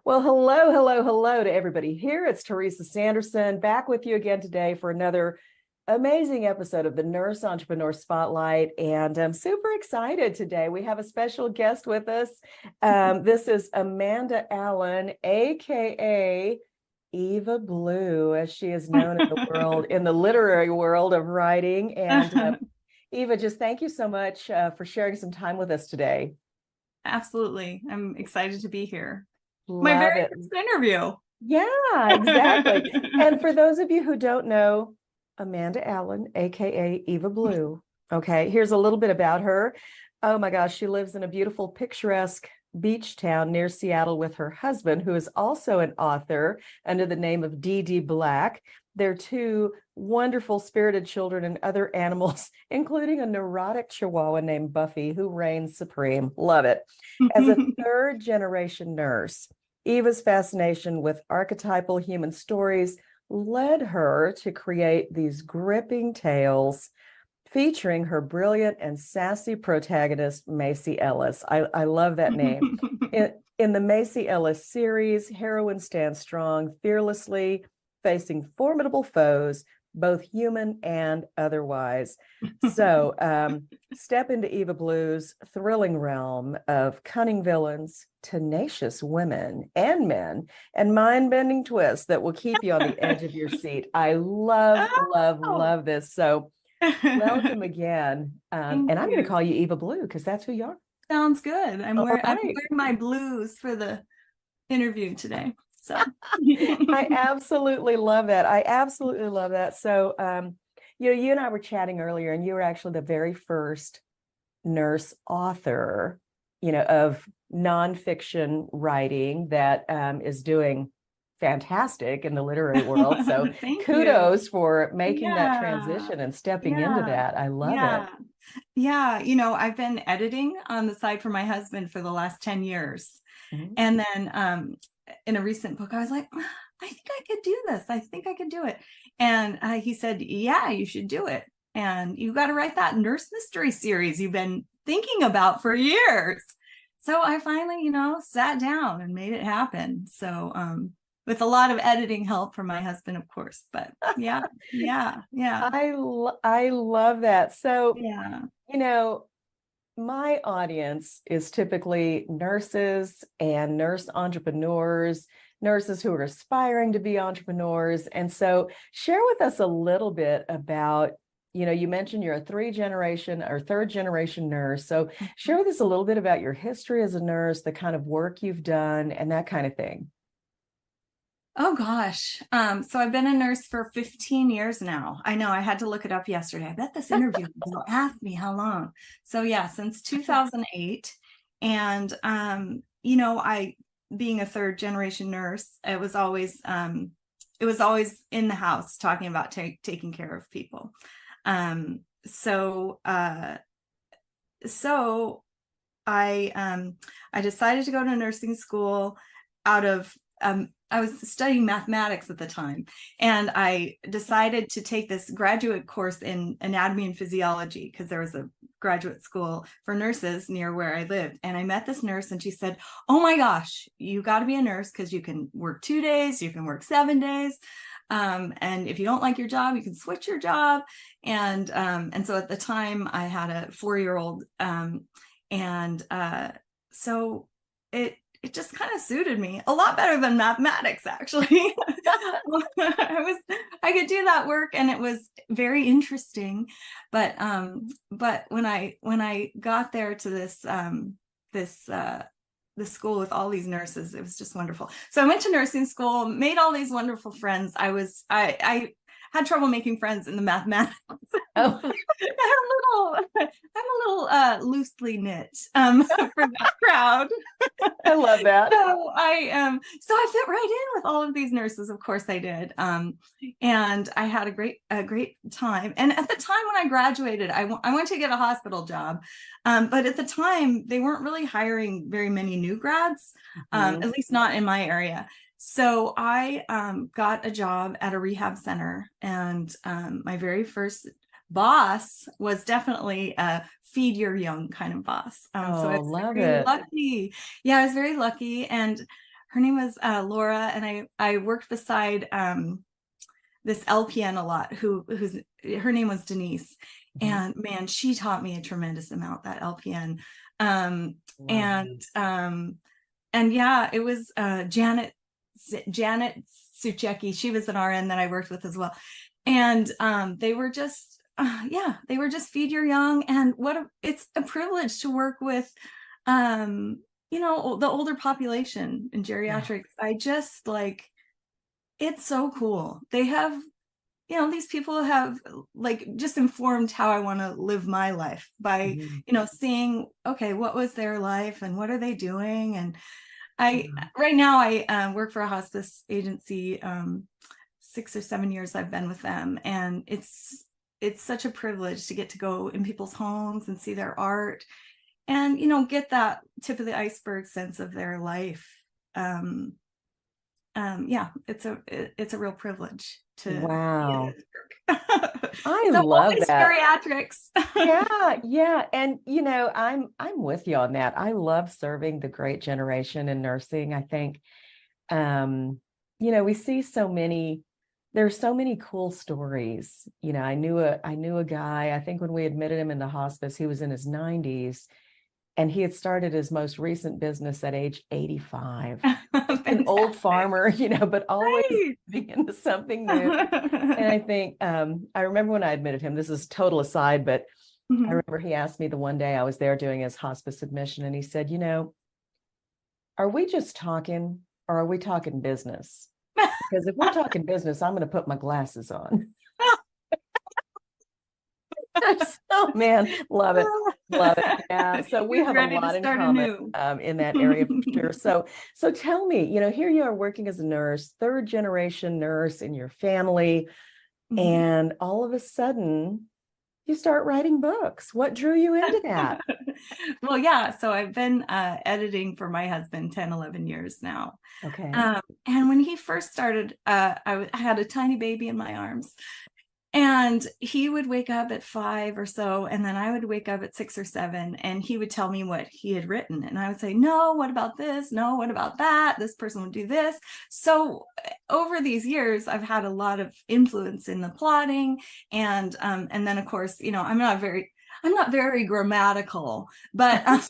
Well, hello, hello, hello to everybody here. It's Teresa Sanderson back with you again today for another amazing episode of the Nurse Entrepreneur Spotlight. And I'm super excited today. We have a special guest with us. This is Amanda Allen, AKA Eva Blue, as she is known in the world, in the literary world of writing. And Eva, just thank you so much for sharing some time with us today. Absolutely. I'm excited to be here. My Love very it. first interview. Yeah, exactly. And for those of you who don't know, Amanda Allen, AKA Eva Blue. Okay, here's a little bit about her. Oh my gosh, she lives in a beautiful, picturesque beach town near Seattle with her husband, who is also an author under the name of D.D. Black. They're two wonderful spirited children and other animals, including a neurotic Chihuahua named Buffy, who reigns supreme. Love it. As a third generation nurse, Eva's fascination with archetypal human stories led her to create these gripping tales featuring her brilliant and sassy protagonist, Macy Ellis. I love that name. In the Macy Ellis series, heroines stand strong, fearlessly facing formidable foes, both human and otherwise. So step into Eva Blue's thrilling realm of cunning villains, tenacious women and men, and mind-bending twists that will keep you on the edge of your seat. I love, love, love this. So welcome again. And I'm going to call you Eva Blue because that's who you are. Sounds good. I'm All wearing right. my blues for the interview today. So I absolutely love that. I absolutely love that. So, you and I were chatting earlier, and you were actually the very first nurse author, of nonfiction writing that is doing fantastic in the literary world. So kudos for making that transition and stepping into that. I love it. Yeah. I've been editing on the side for my husband for the last 10 years. Mm-hmm. And then in a recent book, I was like, I think I could do this. I think I could do it. And he said, yeah, you should do it. And you got to write that nurse mystery series you've been thinking about for years. So I finally, sat down and made it happen. So with a lot of editing help from my husband, of course. But yeah. I love that. So, Yeah. My audience is typically nurses and nurse entrepreneurs, nurses who are aspiring to be entrepreneurs. And so share with us a little bit about, you mentioned you're a third generation nurse. So share with us a little bit about your history as a nurse, the kind of work you've done, and that kind of thing. Oh gosh. So I've been a nurse for 15 years now. I know I had to look it up yesterday. I bet this interview will ask me how long. So yeah, since 2008. And I being a third generation nurse, it was always in the house talking about taking care of people. So I decided to go to nursing school out of I was studying mathematics at the time, and I decided to take this graduate course in anatomy and physiology because there was a graduate school for nurses near where I lived. And I met this nurse, and she said, oh my gosh, you got to be a nurse because you can work 2 days, you can work 7 days. And if you don't like your job, you can switch your job. And so at the time I had a 4-year-old, so it just kind of suited me a lot better than mathematics, actually. I could do that work, and it was very interesting. But when I got there to this school with all these nurses, it was just wonderful. So I went to nursing school, made all these wonderful friends. I had trouble making friends in the mathematics. Oh. I'm a little loosely knit for that crowd. I love that. So I fit right in with all of these nurses. Of course I did. And I had a great time. And at the time when I graduated, I went to get a hospital job. But at the time they weren't really hiring very many new grads, at least not in my area. So I got a job at a rehab center, and my very first boss was definitely a feed your young kind of boss. So I was very lucky. Yeah, I was very lucky. And her name was Laura, and I worked beside this LPN a lot, who's her name was Denise, and man, she taught me a tremendous amount, that LPN. And yeah, it was Janet Suchecki. She was an RN that I worked with as well, and they were just they were just feed your young. And it's a privilege to work with you know, the older population in geriatrics. I just like, it's so cool. They have, you know, these people have like just informed how I want to live my life by, you know, seeing, okay, what was their life and what are they doing? And right now I work for a hospice agency. 6 or 7 years I've been with them, and it's such a privilege to get to go in people's homes and see their art, and, you know, get that tip of the iceberg sense of their life. Yeah, it's a real privilege to Wow. I so love that. Geriatrics. Yeah. And you know, I'm with you on that. I love serving the great generation in nursing. I think you know, we see there's so many cool stories. You know, I knew a guy, I think when we admitted him into hospice, he was in his 90s. And he had started his most recent business at age 85. An old farmer, you know, but always being into something new. And I think, I remember when I admitted him, this is total aside, but I remember he asked me the one day I was there doing his hospice admission, and he said, you know, are we just talking or are we talking business? Because if we're talking business, I'm going to put my glasses on. Oh man, love it. Yeah. So we have a lot in common in that area for sure. So tell me, you know, here you are working as a nurse, third generation nurse in your family, and all of a sudden you start writing books. What drew you into that? Well, yeah. So I've been editing for my husband 10, 11 years now. Okay. And when he first started, I had a tiny baby in my arms. And he would wake up at 5 or so, and then I would wake up at 6 or 7, and he would tell me what he had written. And I would say, no, what about this? No, what about that? This person would do this. So over these years, I've had a lot of influence in the plotting. And then, of course, you know, I'm not very grammatical, but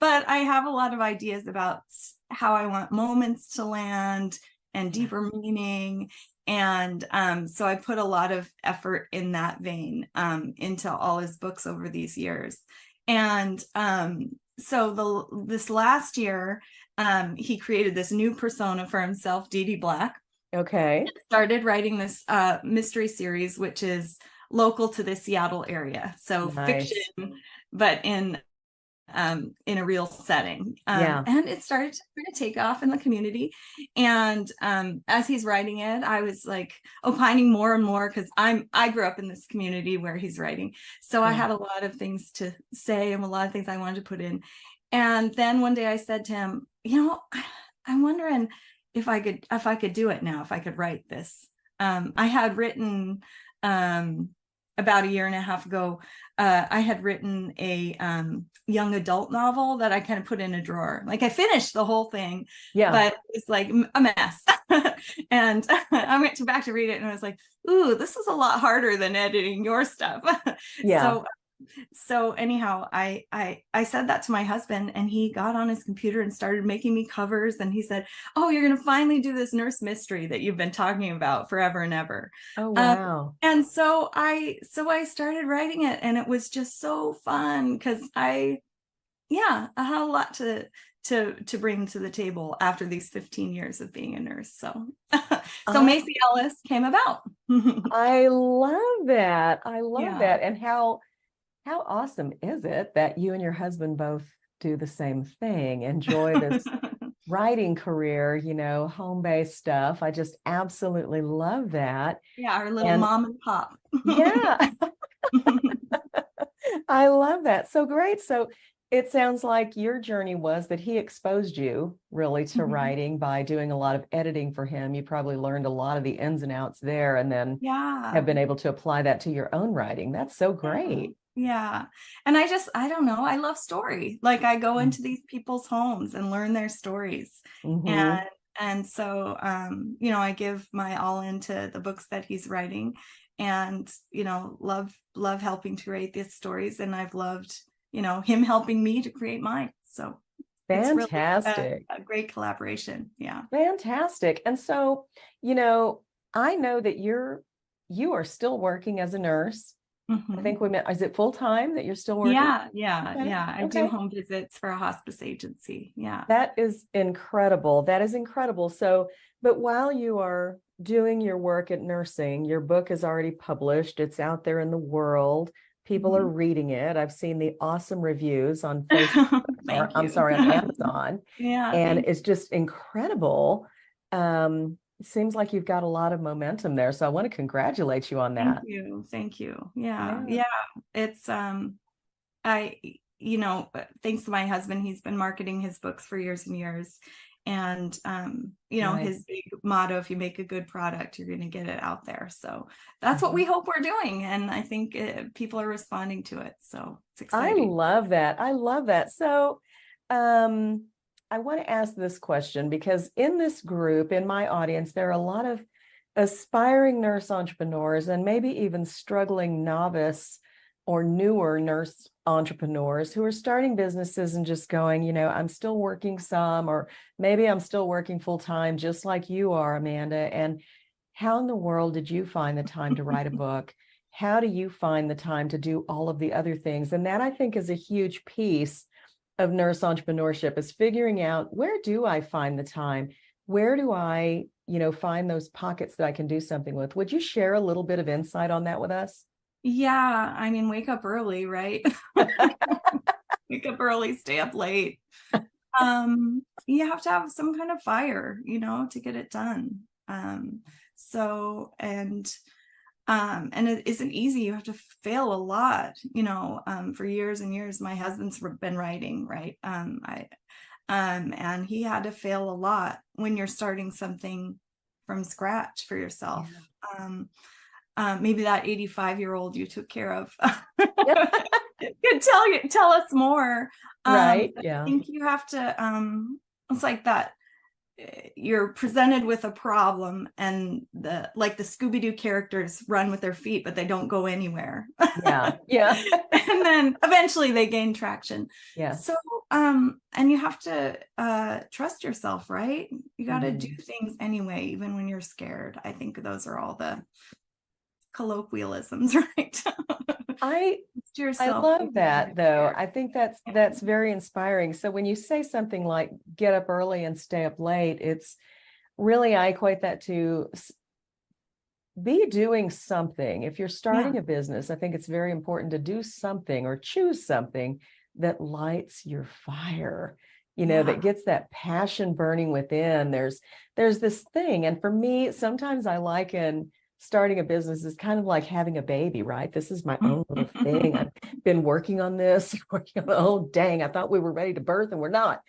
but I have a lot of ideas about how I want moments to land and deeper meaning. And so I put a lot of effort in that vein into all his books over these years. And so this last year, he created this new persona for himself, Dee Dee Black. Okay. Started writing this mystery series, which is local to the Seattle area. So fiction, but in a real setting. And it started to take off in the community. And as he's writing it, I was like opining more and more, because I grew up in this community where he's writing. So I had a lot of things to say and a lot of things I wanted to put in. And then one day I said to him, you know, I'm wondering if I could do it now, if I could write this. I had written about a year and a half ago, I had written a young adult novel that I kind of put in a drawer. Like, I finished the whole thing, but it's like a mess. And I went back to read it, and I was like, ooh, this is a lot harder than editing your stuff. So anyhow, I said that to my husband, and he got on his computer and started making me covers. And he said, oh, you're going to finally do this nurse mystery that you've been talking about forever and ever. Oh, wow. And so I started writing it, and it was just so fun, because I had a lot to bring to the table after these 15 years of being a nurse. So Macy Ellis came about. I love that. I love that. And how awesome is it that you and your husband both do the same thing, enjoy this writing career, you know, home-based stuff. I just absolutely love that. Yeah, our little mom and pop. Yeah. I love that. So great. So it sounds like your journey was that he exposed you really to writing by doing a lot of editing for him. You probably learned a lot of the ins and outs there, and then have been able to apply that to your own writing. That's so great. Yeah. And I don't know, I love story. Like I go into these people's homes and learn their stories. Mm-hmm. And so you know, I give my all into the books that he's writing, and you know, love helping to create these stories, and I've loved, you know, him helping me to create mine. So it's really Fantastic. a great collaboration. Yeah. Fantastic. And so, you know, I know that you are still working as a nurse. I Mhm. think we met, is it full time that you're still working? Yeah, yeah, Okay. yeah. I do Okay. home visits for a hospice agency. Yeah. That is incredible. That is incredible. So, but while you are doing your work at nursing, your book is already published. It's out there in the world. People are Mhm. reading it. I've seen the awesome reviews on Facebook, or Thank I'm you. sorry, on Amazon, Yeah, and thank it's just incredible. It seems like you've got a lot of momentum there. So I want to congratulate you on thank that. you. Thank you. Yeah. Yeah. Yeah. It's I you know, thanks to my husband, he's been marketing his books for years and years. And you know, Nice. his big motto, if you make a good product, you're going to get it out there. So that's what we Mhm. hope we're doing, and I think people are responding to it. So it's I exciting. love that. I love that. So, um, I want to ask this question because in this group, in my audience, there are a lot of aspiring nurse entrepreneurs and maybe even struggling novice or newer nurse entrepreneurs who are starting businesses and just going, you know, I'm still working some, or maybe I'm still working full time, just like you are, Amanda. And how in the world did you find the time to write a book? How do you find the time to do all of the other things? And that, I think, is a huge piece of nurse entrepreneurship, is figuring out, where do I find the time? Where do I, you know, find those pockets that I can do something with? Would you share a little bit of insight on that with us? Yeah, I mean, wake up early, right? Wake up early, stay up late. You have to have some kind of fire, you know, to get it done. So and it isn't easy. You have to fail a lot, you know. For years and years, my husband's been writing, right? And he had to fail a lot when you're starting something from scratch for yourself. Yeah. Maybe that 85-year-old you took care of Yeah. could tell us more. Right. I Yeah. think you have to it's like that, you're presented with a problem, and the Scooby-Doo characters run with their feet, but they don't go anywhere. Yeah. Yeah. And then eventually they gain traction. Yes. So and you have to trust yourself, right? You got to do Mhm. things anyway, even when you're scared. I think those are all the colloquialisms, right? I To I yourself, love even when that you're though. scared. I think that's very inspiring. So when you say something like get up early and stay up late, it's really, I equate that to be doing something. If you're Yeah, starting a business, I think it's very important to do something or choose something that lights your fire, you know, yeah, that gets that passion burning within. There's this thing. And for me, sometimes I liken starting a business is kind of like having a baby, right? This is my own little thing. I've been working on this, working on, oh dang, I thought we were ready to birth and we're not.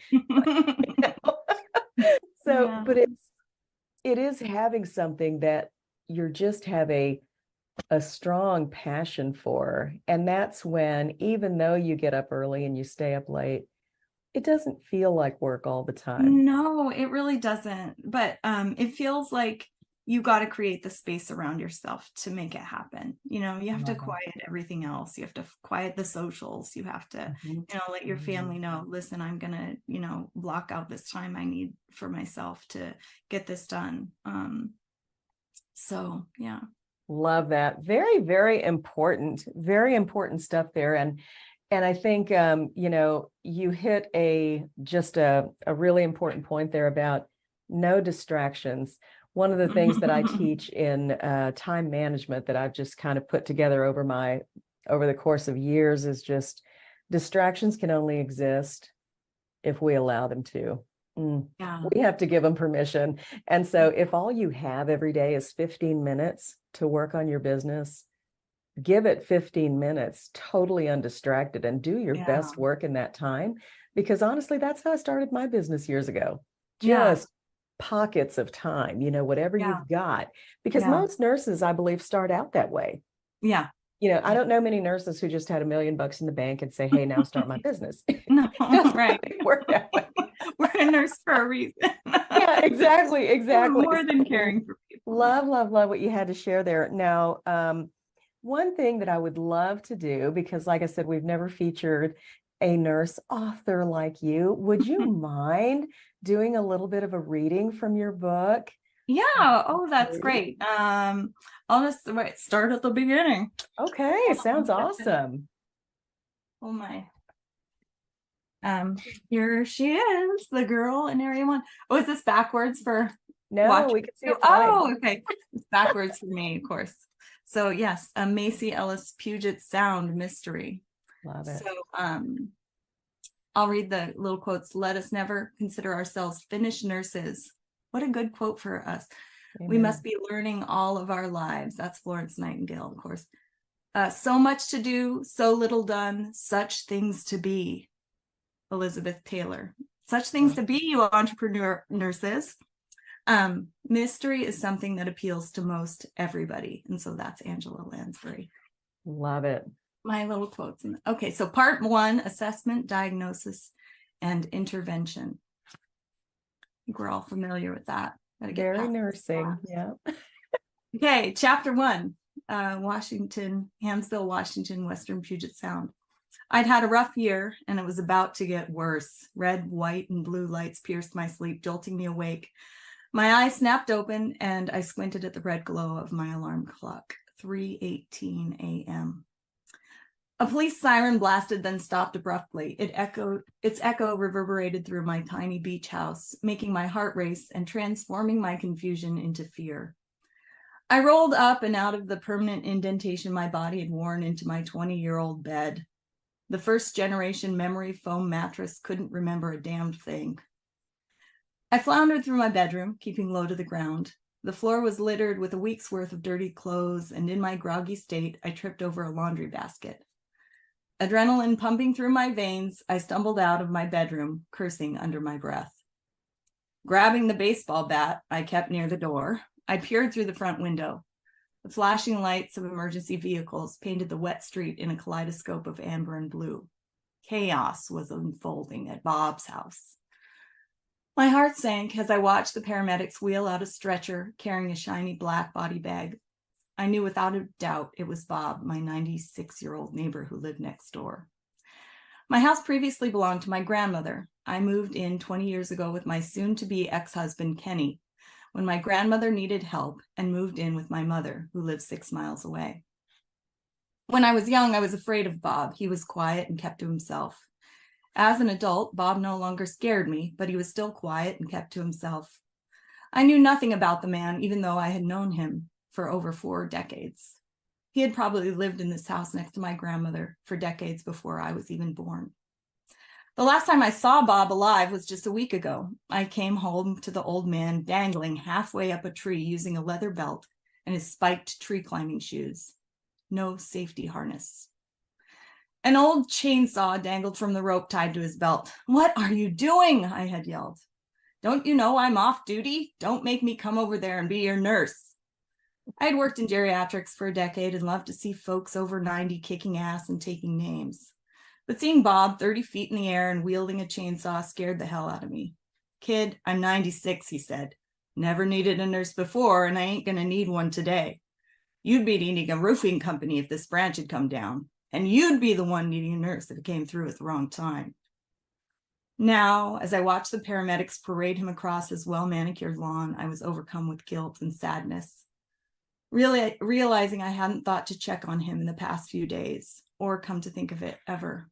So, yeah, but it is having something that you're just have a strong passion for. And that's when, even though you get up early and you stay up late, it doesn't feel like work all the time. no, it really doesn't. But it feels like you got to create the space around yourself to make it happen. You know, you have to Love that. quiet everything else. You have to quiet the socials. You have to, Mhm. you know, let your Mhm. family know, listen, I'm gonna, you know, block out this time I need for myself to get this done. So yeah. Love that. Very, very important stuff there. And I think you know, you hit just a really important point there about no distractions. One of the things that I teach in time management that I've just kind of put together over the course of years is just distractions can only exist if we allow them to. Yeah. We have to give them permission. And so if all you have every day is 15 minutes to work on your business, give it 15 minutes totally undistracted and do your Yeah. best work in that time. Because honestly, that's how I started my business years ago. Yeah. Just pockets of time, you know, whatever Yeah. you've got. Because Yeah. most nurses, I believe, start out that way. Yeah. I don't know many nurses who just had $1 million in the bank and say, hey, now start my business. No, Doesn't right. really work that way. We're a nurse for a reason. Yeah, exactly. We're more than caring for people. Love what you had to share there. Now, one thing that I would love to do, because like I said, we've never featured a nurse author like you. Would you mind doing a little bit of a reading from your book? Yeah. Oh, that's great. I'll just start at the beginning. Okay, sounds awesome. Oh my. Here she is, the girl in area 1. Oh, is this backwards for No, watch? we can see it fine. Oh, okay. It's backwards for me, of course. So yes, a Macy Ellis Puget Sound mystery. Love it. So I'll read the little quotes. Let us never consider ourselves finished nurses. What a good quote for us. Amen. We must be learning all of our lives. That's Florence Nightingale, of course. So much to do, so little done, such things to be. Elizabeth Taylor. Such things to be, you entrepreneur nurses. Mystery is something that appeals to most everybody. And so that's Angela Lansbury. Love it. My little quotes. Okay, so part 1, assessment, diagnosis, and intervention. I think we're all familiar with that. Very nursing. Yeah. Okay, chapter 1, Washington, Hansville, Washington, Western Puget Sound. I'd had a rough year, and it was about to get worse. Red, white, and blue lights pierced my sleep, jolting me awake. My eyes snapped open, and I squinted at the red glow of my alarm clock. 3:18 a.m. A police siren blasted, then stopped abruptly. Its echo reverberated through my tiny beach house, making my heart race and transforming my confusion into fear. I rolled up and out of the permanent indentation my body had worn into my 20-year-old bed. The first generation memory foam mattress couldn't remember a damned thing. I floundered through my bedroom, keeping low to the ground. The floor was littered with a week's worth of dirty clothes, and in my groggy state, I tripped over a laundry basket. Adrenaline pumping through my veins, I stumbled out of my bedroom, cursing under my breath. Grabbing the baseball bat I kept near the door, I peered through the front window. The flashing lights of emergency vehicles painted the wet street in a kaleidoscope of amber and blue. Chaos was unfolding at Bob's house. My heart sank as I watched the paramedics wheel out a stretcher carrying a shiny black body bag. I knew without a doubt it was Bob, my 96-year-old neighbor who lived next door. My house previously belonged to my grandmother. I moved in 20 years ago with my soon-to-be ex-husband, Kenny, when my grandmother needed help, and moved in with my mother, who lived 6 miles away. When I was young, I was afraid of Bob. He was quiet and kept to himself. As an adult, Bob no longer scared me, but he was still quiet and kept to himself. I knew nothing about the man, even though I had known him for over 4 decades. He had probably lived in this house next to my grandmother for decades before I was even born. The last time I saw Bob alive was just a week ago. I came home to the old man dangling halfway up a tree using a leather belt and his spiked tree climbing shoes. No safety harness. An old chainsaw dangled from the rope tied to his belt. "What are you doing?" I had yelled. "Don't you know I'm off duty? Don't make me come over there and be your nurse." I had worked in geriatrics for a decade and loved to see folks over 90 kicking ass and taking names. But seeing Bob 30 feet in the air and wielding a chainsaw scared the hell out of me. "Kid, I'm 96, he said. "Never needed a nurse before, and I ain't gonna need one today. You'd be needing a roofing company if this branch had come down, and you'd be the one needing a nurse if it came through at the wrong time." Now, as I watched the paramedics parade him across his well-manicured lawn, I was overcome with guilt and sadness. Really realizing I hadn't thought to check on him in the past few days, or come to think of it ever.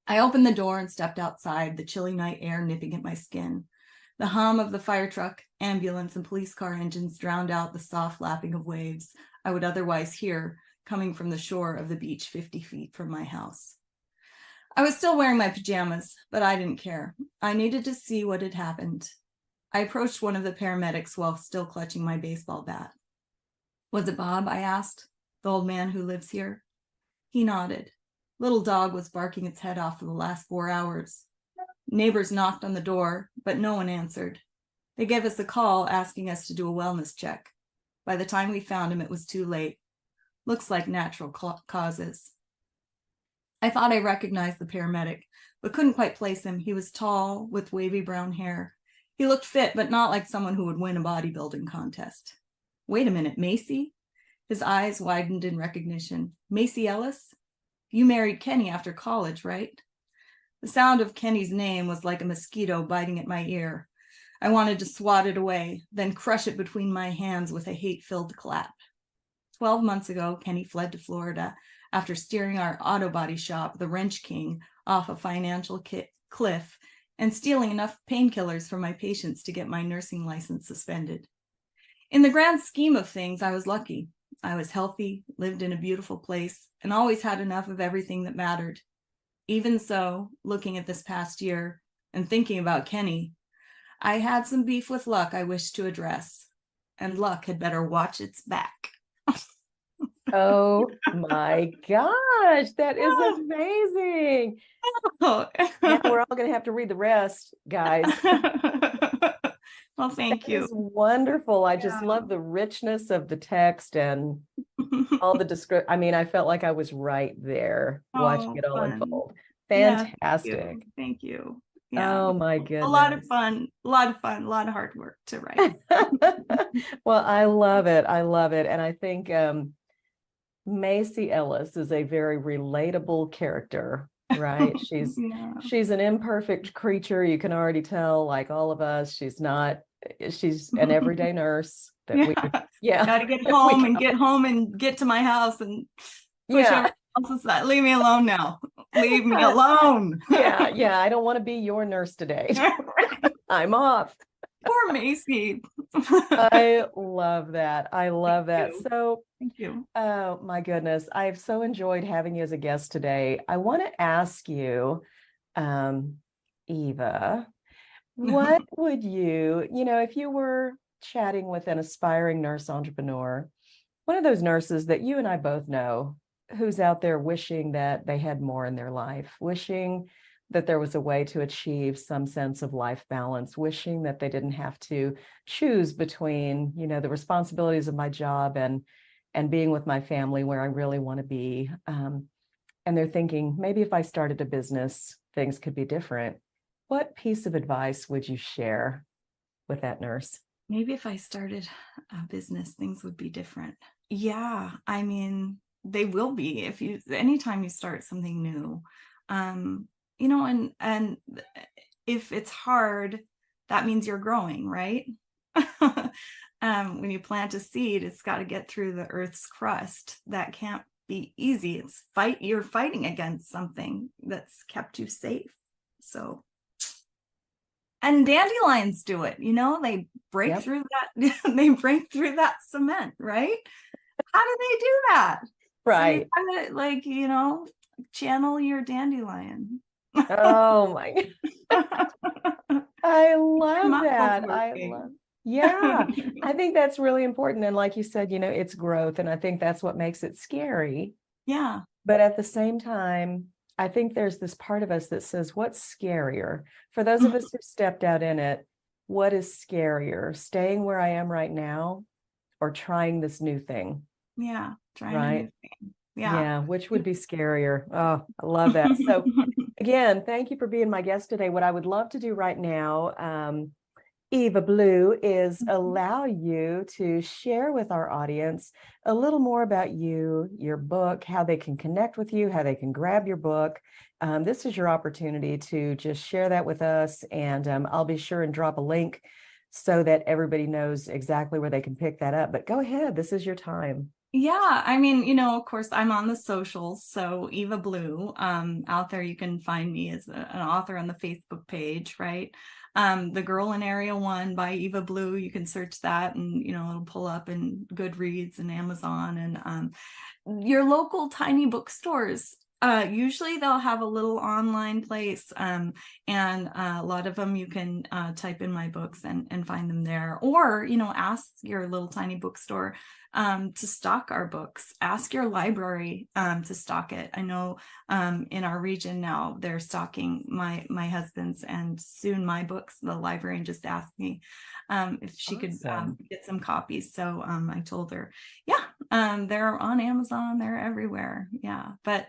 I opened the door and stepped outside, the chilly night air nipping at my skin. The hum of the fire truck, ambulance, and police car engines drowned out the soft lapping of waves I would otherwise hear coming from the shore of the beach 50 feet from my house. I was still wearing my pajamas, but I didn't care. I needed to see what had happened. I approached one of the paramedics while still clutching my baseball bat. "Was it Bob?" I asked. "The old man who lives here?" He nodded. Little dog was barking its head off for the last 4 hours. Neighbors knocked on the door, but no one answered. They gave us a call asking us to do a wellness check. By the time we found him, it was too late. Looks like natural causes. I thought I recognized the paramedic, but couldn't quite place him. He was tall, with wavy brown hair. He looked fit, but not like someone who would win a bodybuilding contest. Wait a minute, Macy? His eyes widened in recognition. Macy Ellis? You married Kenny after college, right? The sound of Kenny's name was like a mosquito biting at my ear. I wanted to swat it away, then crush it between my hands with a hate-filled clap. 12 months ago, Kenny fled to Florida after steering our auto body shop, the Wrench King, off a financial cliff and stealing enough painkillers from my patients to get my nursing license suspended. In the grand scheme of things, I was lucky. I was healthy, lived in a beautiful place, and always had enough of everything that mattered. Even so, looking at this past year and thinking about Kenny, I had some beef with luck I wished to address, and luck had better watch its back. Oh my gosh, that is amazing. Oh. Now we're all going to have to read the rest, guys. Well, thank you. It's wonderful. I just love the richness of the text and all the description. I mean, I felt like I was right there watching it all unfold. Fantastic. Yeah, thank you. Yeah. Oh my goodness. A lot of fun, a lot of hard work to write. Well, I love it. I love it. And I think Macy Ellis is a very relatable character, right? She's an imperfect creature. You can already tell, like all of us, she's an everyday nurse that we gotta get home and get to my house and push everything else aside. Leave me alone now. Leave me alone. Yeah. I don't want to be your nurse today. I'm off. Poor Macy. I love that. I love that. So thank you. Oh my goodness. I've so enjoyed having you as a guest today. I want to ask you, Eva, what would if you were chatting with an aspiring nurse entrepreneur, one of those nurses that you and I both know, who's out there wishing that they had more in their life, wishing that there was a way to achieve some sense of life balance, wishing that they didn't have to choose between, the responsibilities of my job and being with my family where I really want to be. And they're thinking, maybe if I started a business, things could be different. What piece of advice would you share with that nurse? Maybe if I started a business, things would be different. Yeah, I mean, they will be anytime you start something new. And if it's hard, that means you're growing, right? When you plant a seed, it's got to get through the earth's crust. That can't be easy. You're fighting against something that's kept you safe. So, and dandelions do it, they break through that. They break through that cement, right? How do they do that? Right. So you gotta, channel your dandelion. Oh my I love that. I think that's really important. And like you said, it's growth. And I think that's what makes it scary. Yeah. But at the same time, I think there's this part of us that says, what's scarier? For those of us who stepped out in it, what is scarier? Staying where I am right now or trying this new thing? Yeah. Trying a new thing. Yeah. Which would be scarier? Oh, I love that. So again, thank you for being my guest today. What I would love to do right now, Eva Blue, is allow you to share with our audience a little more about you, your book, how they can connect with you, how they can grab your book. This is your opportunity to just share that with us. And I'll be sure and drop a link so that everybody knows exactly where they can pick that up. But go ahead. This is your time. Yeah, I mean, of course, I'm on the socials. So Eva Blue, out there, you can find me as an author on the Facebook page, right? The Girl in Area 1 by Eva Blue, you can search that and, it'll pull up in Goodreads and Amazon and your local tiny bookstores. Usually they'll have a little online place, and a lot of them you can type in my books and find them there, or ask your little tiny bookstore to stock our books. Ask your library to stock it. I know in our region now they're stocking my husband's and soon my books. The librarian just asked me if she could get some copies. So I told her, They're on Amazon, they're everywhere. Yeah. But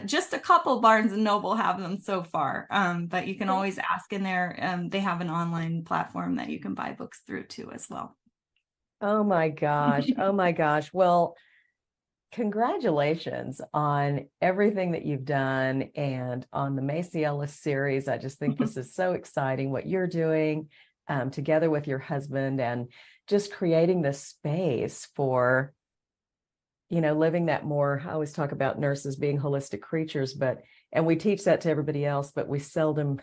just a couple Barnes and Noble have them so far. But you can always ask in there. They have an online platform that you can buy books through too as well. Oh my gosh. Oh my gosh. Well, congratulations on everything that you've done and on the Macy Ellis series. I just think this is so exciting what you're doing together with your husband and just creating this space for, living that more. I always talk about nurses being holistic creatures, and we teach that to everybody else, but we seldom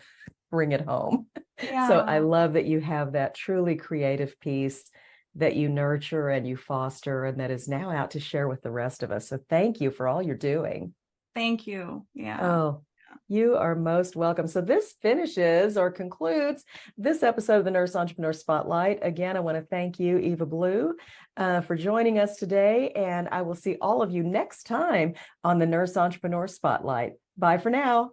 bring it home. Yeah. So I love that you have that truly creative piece that you nurture and you foster and that is now out to share with the rest of us. So thank you for all you're doing. Thank you. Yeah. Oh, you are most welcome. So this finishes or concludes this episode of the Nurse Entrepreneur Spotlight. Again, I want to thank you, Eva Blue, for joining us today. And I will see all of you next time on the Nurse Entrepreneur Spotlight. Bye for now.